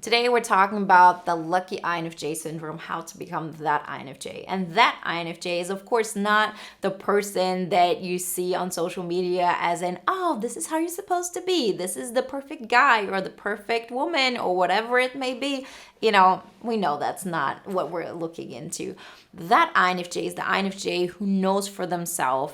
Today we're talking about the Lucky INFJ Syndrome, how to become that INFJ. And that INFJ is of course not the person that you see on social media as in, oh, this is how you're supposed to be. This is the perfect guy or the perfect woman or whatever it may be. We know that's not what we're looking into. That INFJ is the INFJ who knows for themselves,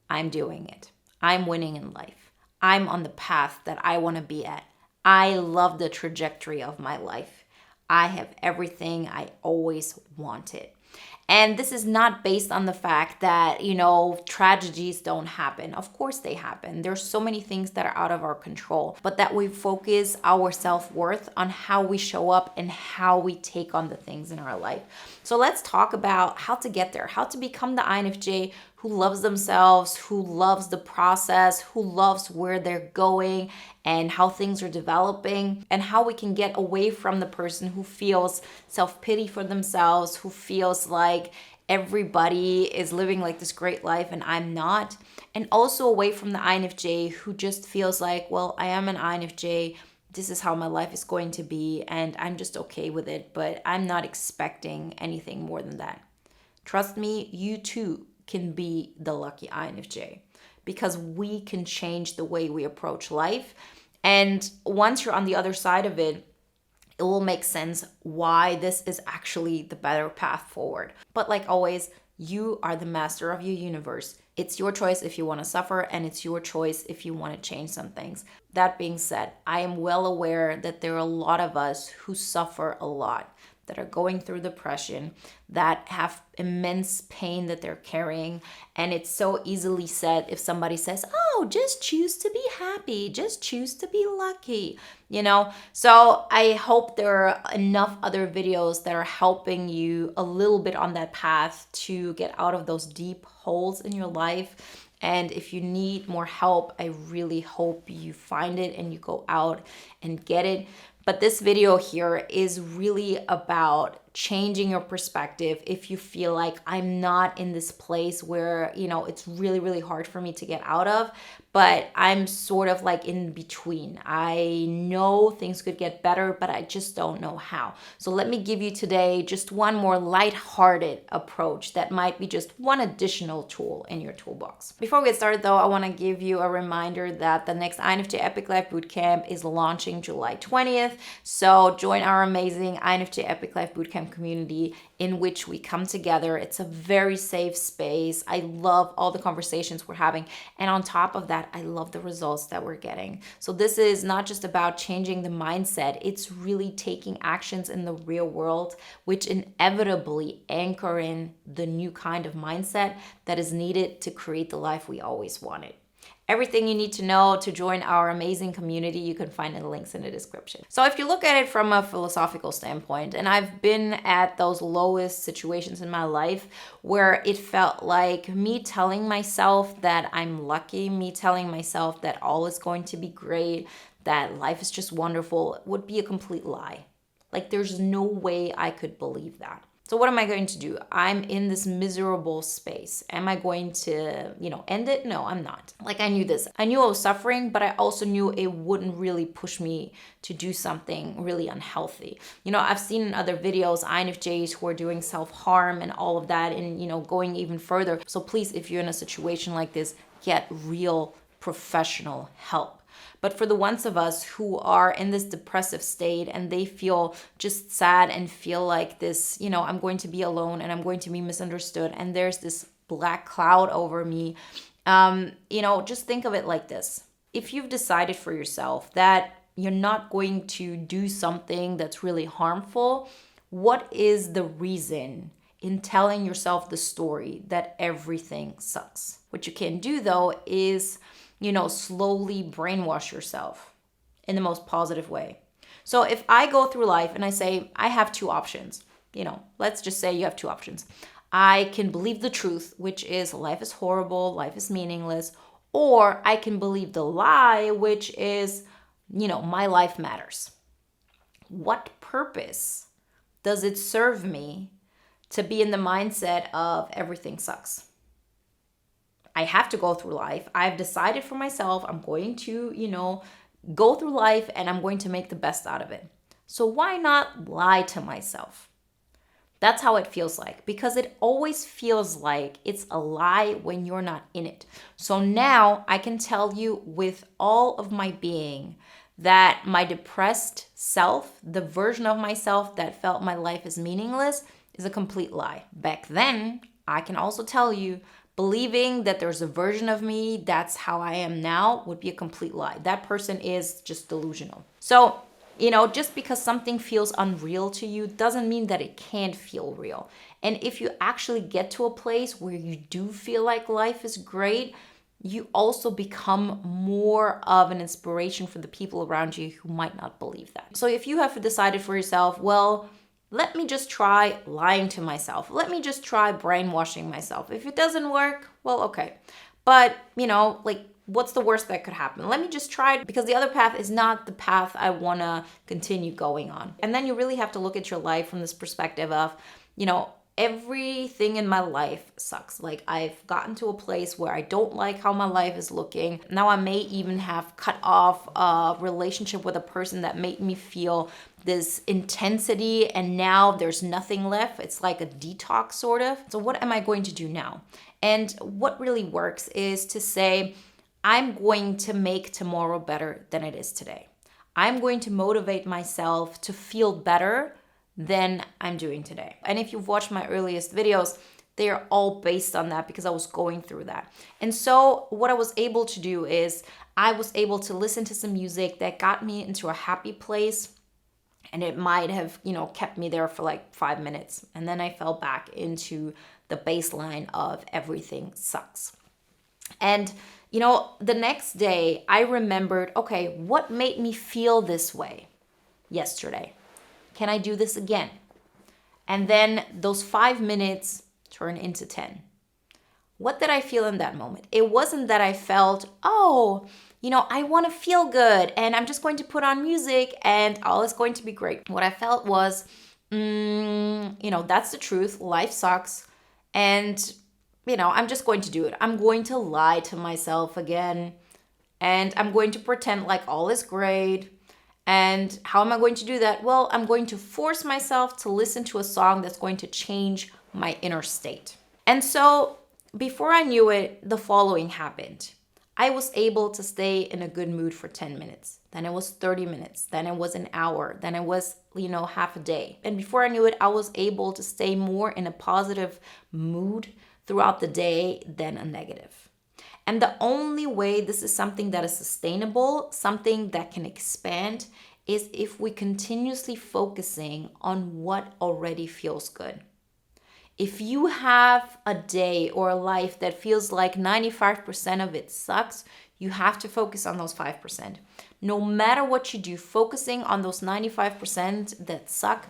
I'm doing it. I'm winning in life. I'm on the path that I want to be at. I love the trajectory of my life. I have everything I always wanted. And this is not based on the fact that, tragedies don't happen. Of course they happen. There's so many things that are out of our control, but that we focus our self-worth on how we show up and how we take on the things in our life. So let's talk about how to get there, how to become the INFJ who loves themselves, who loves the process, who loves where they're going and how things are developing, and how we can get away from the person who feels self-pity for themselves, who feels like everybody is living like this great life and I'm not, and also away from the INFJ who just feels like, well, I am an INFJ, this is how my life is going to be and I'm just okay with it, but I'm not expecting anything more than that. Trust me, you too can be the lucky INFJ because we can change the way we approach life. And once you're on the other side of it, it will make sense why this is actually the better path forward. But like always, you are the master of your universe. It's your choice if you want to suffer, and it's your choice if you want to change some things. That being said, I am well aware that there are a lot of us who suffer a lot, that are going through depression, that have immense pain that they're carrying. And it's so easily said if somebody says, oh, just choose to be happy, just choose to be lucky, So I hope there are enough other videos that are helping you a little bit on that path to get out of those deep holes in your life. And if you need more help, I really hope you find it and you go out and get it. But this video here is really about changing your perspective if you feel like I'm not in this place where, it's really, really hard for me to get out of, but I'm sort of like in between. I know things could get better, but I just don't know how. So let me give you today just one more lighthearted approach that might be just one additional tool in your toolbox. Before we get started though, I want to give you a reminder that the next INFJ Epic Life Bootcamp is launching July 20th. So join our amazing INFJ Epic Life Bootcamp community in which we come together. It's a very safe space. I love all the conversations we're having. And on top of that, I love the results that we're getting. So this is not just about changing the mindset. It's really taking actions in the real world, which inevitably anchor in the new kind of mindset that is needed to create the life we always wanted. Everything you need to know to join our amazing community, you can find in the links in the description. So if you look at it from a philosophical standpoint, and I've been at those lowest situations in my life where it felt like me telling myself that I'm lucky, me telling myself that all is going to be great, that life is just wonderful, would be a complete lie. Like there's no way I could believe that. So what am I going to do? I'm in this miserable space. Am I going to, end it? No, I'm not. Like I knew this. I knew I was suffering, but I also knew it wouldn't really push me to do something really unhealthy. I've seen in other videos, INFJs who are doing self-harm and all of that and, going even further. So please, if you're in a situation like this, get real professional help. But for the ones of us who are in this depressive state and they feel just sad and feel like this, I'm going to be alone and I'm going to be misunderstood and there's this black cloud over me, just think of it like this. If you've decided for yourself that you're not going to do something that's really harmful, what is the reason in telling yourself the story that everything sucks? What you can do though is slowly brainwash yourself in the most positive way. So if I go through life and I say, I have two options, let's just say you have two options. I can believe the truth, which is life is horrible, life is meaningless, or I can believe the lie, which is, my life matters. What purpose does it serve me to be in the mindset of everything sucks? I have to go through life. I've decided for myself, I'm going to, go through life and I'm going to make the best out of it. So why not lie to myself? That's how it feels like, because it always feels like it's a lie when you're not in it. So now I can tell you with all of my being that my depressed self, the version of myself that felt my life is meaningless, is a complete lie. Back then, I can also tell you, believing that there's a version of me that's how I am now would be a complete lie. That person is just delusional. So, just because something feels unreal to you doesn't mean that it can't feel real. And if you actually get to a place where you do feel like life is great, you also become more of an inspiration for the people around you who might not believe that. So if you have decided for yourself, well, let me just try lying to myself. Let me just try brainwashing myself. If it doesn't work, well, okay. But, what's the worst that could happen? Let me just try it, because the other path is not the path I want to continue going on. And then you really have to look at your life from this perspective of, everything in my life sucks. Like, I've gotten to a place where I don't like how my life is looking. Now I may even have cut off a relationship with a person that made me feel this intensity, and now there's nothing left. It's like a detox sort of. So what am I going to do now? And what really works is to say, I'm going to make tomorrow better than it is today. I'm going to motivate myself to feel better than I'm doing today. And if you've watched my earliest videos, they are all based on that, because I was going through that. And so what I was able to do is I was able to listen to some music that got me into a happy place. And it might have, kept me there for like 5 minutes. And then I fell back into the baseline of everything sucks. And, the next day I remembered, okay, what made me feel this way yesterday? Can I do this again? And then those 5 minutes turn into 10. What did I feel in that moment? It wasn't that I felt, I want to feel good and I'm just going to put on music and all is going to be great. What I felt was, that's the truth. Life sucks. And I'm just going to do it. I'm going to lie to myself again. And I'm going to pretend like all is great. And how am I going to do that? Well, I'm going to force myself to listen to a song that's going to change my inner state. And so before I knew it, the following happened. I was able to stay in a good mood for 10 minutes. Then it was 30 minutes. Then it was an hour. Then it was, half a day. And before I knew it, I was able to stay more in a positive mood throughout the day than a negative. And the only way this is something that is sustainable, something that can expand, is if we continuously focusing on what already feels good. If you have a day or a life that feels like 95% of it sucks, you have to focus on those 5%. No matter what you do, focusing on those 95% that suck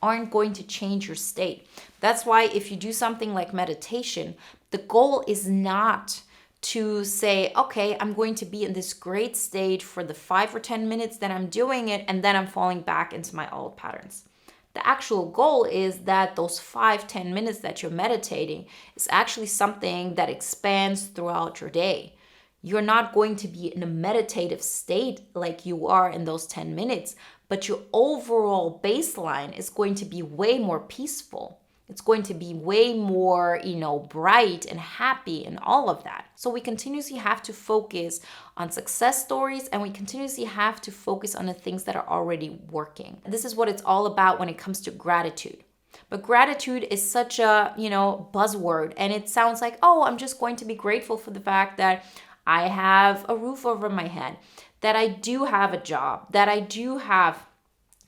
aren't going to change your state. That's why if you do something like meditation, the goal is not to say, okay, I'm going to be in this great state for the 5 or 10 minutes that I'm doing it, and then I'm falling back into my old patterns. The actual goal is that those 5-10 minutes that you're meditating is actually something that expands throughout your day. You're not going to be in a meditative state like you are in those 10 minutes, but your overall baseline is going to be way more peaceful. It's going to be way more, bright and happy and all of that. So we continuously have to focus on success stories, and we continuously have to focus on the things that are already working. This is what it's all about when it comes to gratitude. But gratitude is such a, buzzword, and it sounds like, I'm just going to be grateful for the fact that I have a roof over my head, that I do have a job, that I do have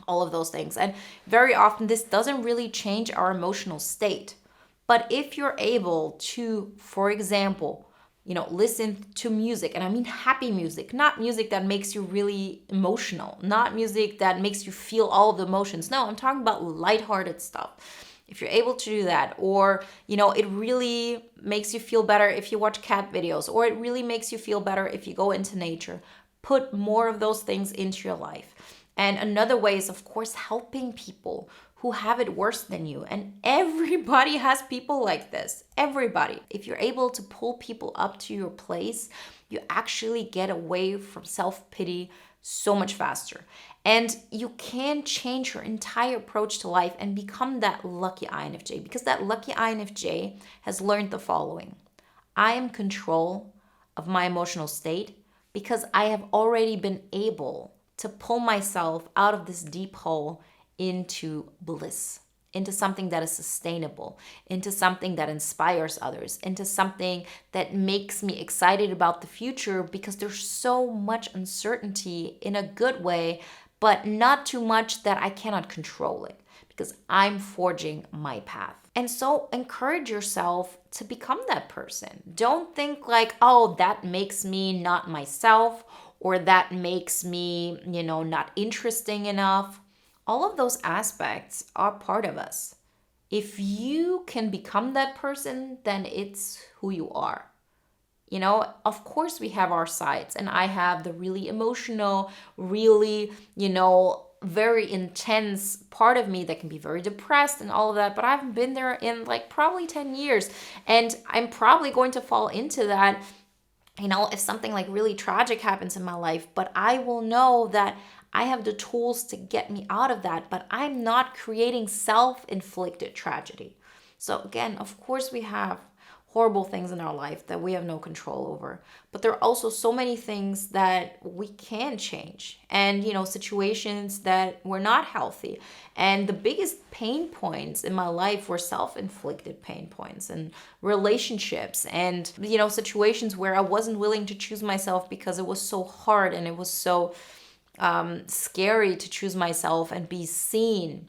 all of those things. And very often this doesn't really change our emotional state. But if you're able to, for example, listen to music, and I mean happy music, not music that makes you really emotional, not music that makes you feel all of the emotions. No, I'm talking about lighthearted stuff. If you're able to do that, or, it really makes you feel better if you watch cat videos, or it really makes you feel better if you go into nature, put more of those things into your life. And another way is, of course, helping people who have it worse than you. And everybody has people like this. Everybody. If you're able to pull people up to your place, you actually get away from self-pity so much faster. And you can change your entire approach to life and become that lucky INFJ, because that lucky INFJ has learned the following. I am in control of my emotional state because I have already been able to pull myself out of this deep hole into bliss, into something that is sustainable, into something that inspires others, into something that makes me excited about the future, because there's so much uncertainty in a good way, but not too much that I cannot control it, because I'm forging my path. And so encourage yourself to become that person. Don't think like, oh, that makes me not myself, or that makes me, not interesting enough. All of those aspects are part of us. If you can become that person, then it's who you are. Of course we have our sides, and I have the really emotional, really, very intense part of me that can be very depressed and all of that, but I haven't been there in like probably 10 years, and I'm probably going to fall into that, if something like really tragic happens in my life, but I will know that I have the tools to get me out of that, but I'm not creating self-inflicted tragedy. So again, of course we have horrible things in our life that we have no control over, but there are also so many things that we can change, and situations that were not healthy. And the biggest pain points in my life were self-inflicted pain points, and relationships, and situations where I wasn't willing to choose myself because it was so hard, and it was so scary to choose myself and be seen.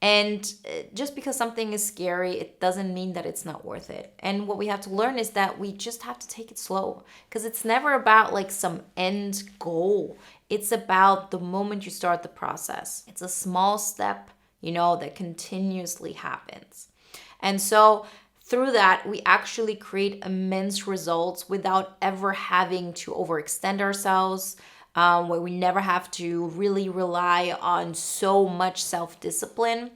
And just because something is scary, it doesn't mean that it's not worth it. And what we have to learn is that we just have to take it slow, because it's never about like some end goal. It's about the moment you start the process. It's a small step, that continuously happens. And so through that, we actually create immense results without ever having to overextend ourselves, where we never have to really rely on so much self-discipline.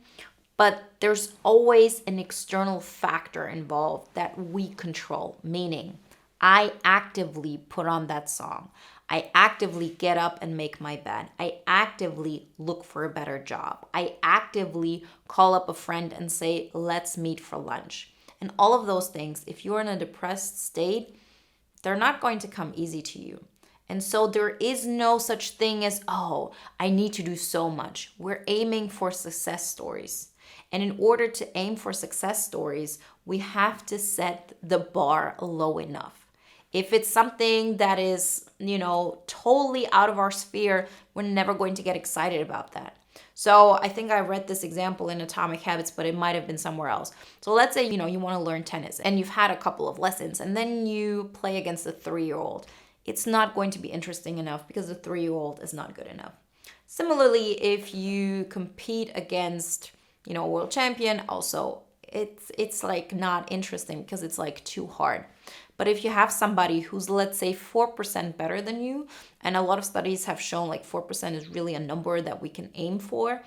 But there's always an external factor involved that we control, meaning I actively put on that song. I actively get up and make my bed. I actively look for a better job. I actively call up a friend and say, let's meet for lunch. And all of those things, if you're in a depressed state, they're not going to come easy to you. And so there is no such thing as, oh, I need to do so much. We're aiming for success stories. And in order to aim for success stories, we have to set the bar low enough. If it's something that is, totally out of our sphere, we're never going to get excited about that. So I think I read this example in Atomic Habits, but it might have been somewhere else. So let's say, you want to learn tennis and you've had a couple of lessons, and then you play against a 3-year-old. It's not going to be interesting enough because the 3-year-old is not good enough. Similarly, if you compete against, a world champion, also it's like not interesting because it's like too hard. But if you have somebody who's, let's say, 4% better than you, and a lot of studies have shown like 4% is really a number that we can aim for,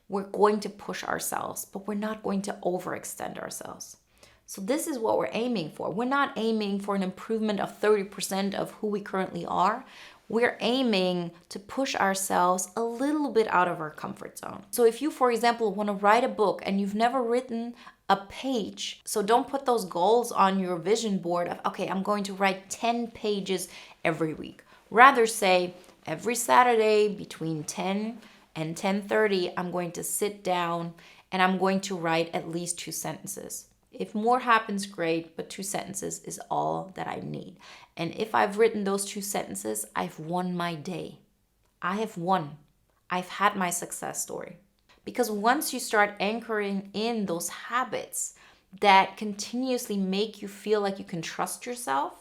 we're going to push ourselves, but we're not going to overextend ourselves. So this is what we're aiming for. We're not aiming for an improvement of 30% of who we currently are. We're aiming to push ourselves a little bit out of our comfort zone. So if you, for example, want to write a book and you've never written a page, so don't put those goals on your vision board of, okay, I'm going to write 10 pages every week. Rather say every Saturday between 10 and 10:30, I'm going to sit down and I'm going to write at least 2 sentences. If more happens, great, but 2 sentences is all that I need. And if I've written those 2 sentences, I've won my day. I have won. I've had my success story. Because once you start anchoring in those habits that continuously make you feel like you can trust yourself,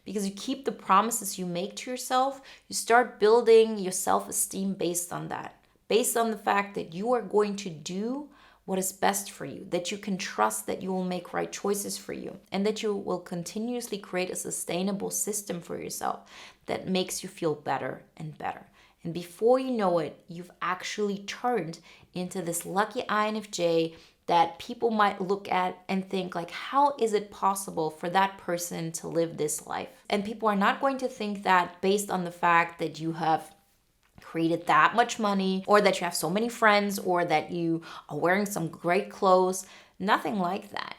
because you keep the promises you make to yourself, you start building your self-esteem based on that, based on the fact that you are going to do what is best for you, that you can trust that you will make right choices for you, and that you will continuously create a sustainable system for yourself that makes you feel better and better. And before you know it, you've actually turned into this lucky INFJ that people might look at and think like, how is it possible for that person to live this life? And people are not going to think that based on the fact that you have created that much money, or that you have so many friends, or that you are wearing some great clothes. Nothing like that.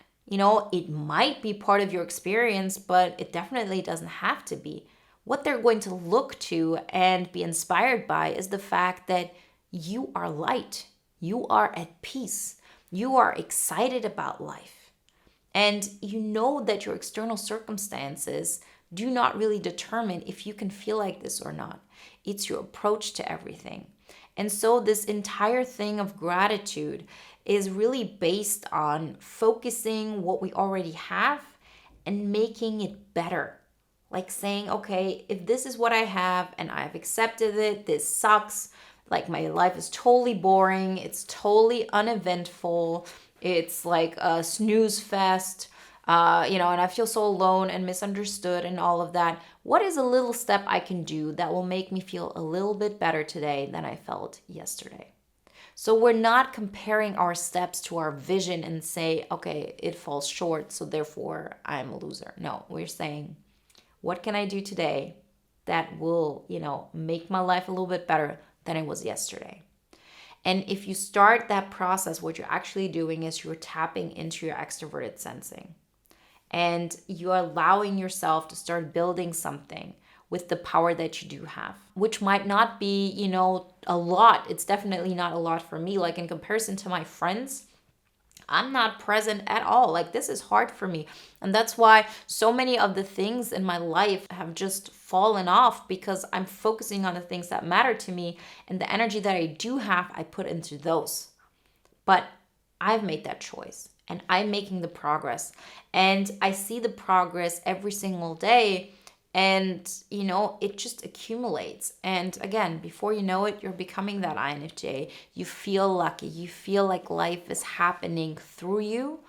It might be part of your experience, but it definitely doesn't have to be. What they're going to look to and be inspired by is the fact that you are light, you are at peace, you are excited about life. And you know that your external circumstances do not really determine if you can feel like this or not. It's your approach to everything. And so, this entire thing of gratitude is really based on focusing what we already have and making it better. Like saying, okay, if this is what I have and I've accepted it, this sucks. Like my life is totally boring, it's totally uneventful, it's like a snooze fest, and I feel so alone and misunderstood and all of that. What is a little step I can do that will make me feel a little bit better today than I felt yesterday? So we're not comparing our steps to our vision and say, okay, it falls short, so therefore I'm a loser. No, we're saying, what can I do today that will, make my life a little bit better than it was yesterday? And if you start that process, what you're actually doing is you're tapping into your extroverted sensing. And you're allowing yourself to start building something with the power that you do have, which might not be, a lot. It's definitely not a lot for me. Like in comparison to my friends, I'm not present at all. Like this is hard for me. And that's why so many of the things in my life have just fallen off, because I'm focusing on the things that matter to me, and the energy that I do have, I put into those. But I've made that choice and I'm making the progress, and I see the progress every single day. And, it just accumulates. And again, before you know it, you're becoming that INFJ. You feel lucky. You feel like life is happening through you.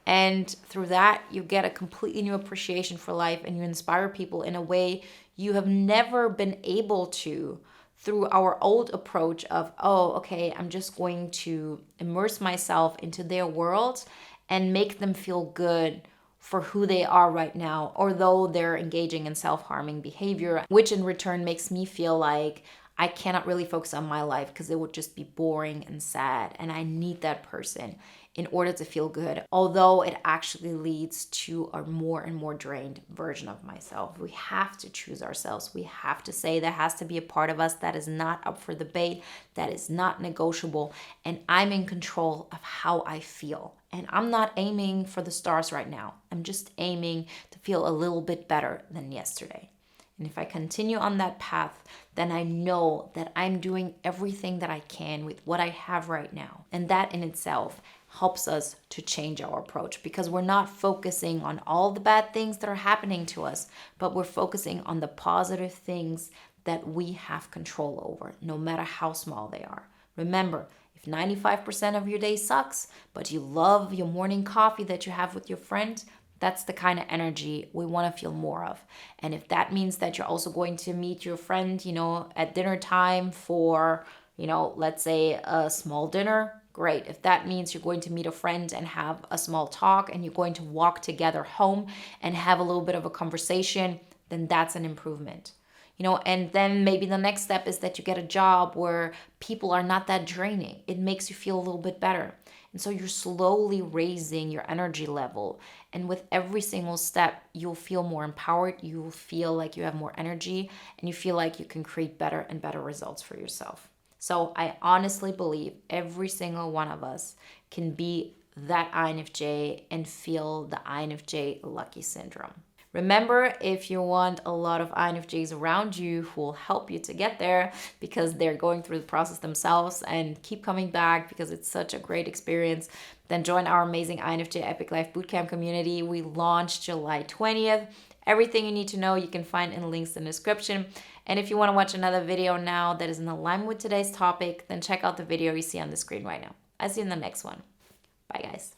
And through that, you get a completely new appreciation for life, and you inspire people in a way you have never been able to through our old approach of, oh, okay, I'm just going to immerse myself into their world and make them feel good for who they are right now, although they're engaging in self-harming behavior, which in return makes me feel like I cannot really focus on my life because it would just be boring and sad, and I need that person in order to feel good, although it actually leads to a more and more drained version of myself. We have to choose ourselves. We have to say that has to be a part of us that is not up for debate, that is not negotiable, and I'm in control of how I feel. And I'm not aiming for the stars right now. I'm just aiming to feel a little bit better than yesterday. And if I continue on that path, then I know that I'm doing everything that I can with what I have right now. And that in itself helps us to change our approach, because we're not focusing on all the bad things that are happening to us, but we're focusing on the positive things that we have control over, no matter how small they are. Remember, if 95% of your day sucks, but you love your morning coffee that you have with your friend, that's the kind of energy we want to feel more of. And if that means that you're also going to meet your friend, at dinner time for, let's say a small dinner, great. If that means you're going to meet a friend and have a small talk, and you're going to walk together home and have a little bit of a conversation, then that's an improvement. And then maybe the next step is that you get a job where people are not that draining. It makes you feel a little bit better. And so you're slowly raising your energy level. And with every single step, you'll feel more empowered. You'll feel like you have more energy, and you feel like you can create better and better results for yourself. So I honestly believe every single one of us can be that INFJ and feel the INFJ Lucky Syndrome. Remember, if you want a lot of INFJs around you who will help you to get there because they're going through the process themselves and keep coming back because it's such a great experience, then join our amazing INFJ Epic Life Bootcamp community. We launched July 20th. Everything you need to know you can find in links in the description. And if you want to watch another video now that is in alignment with today's topic, then check out the video you see on the screen right now. I'll see you in the next one. Bye, guys.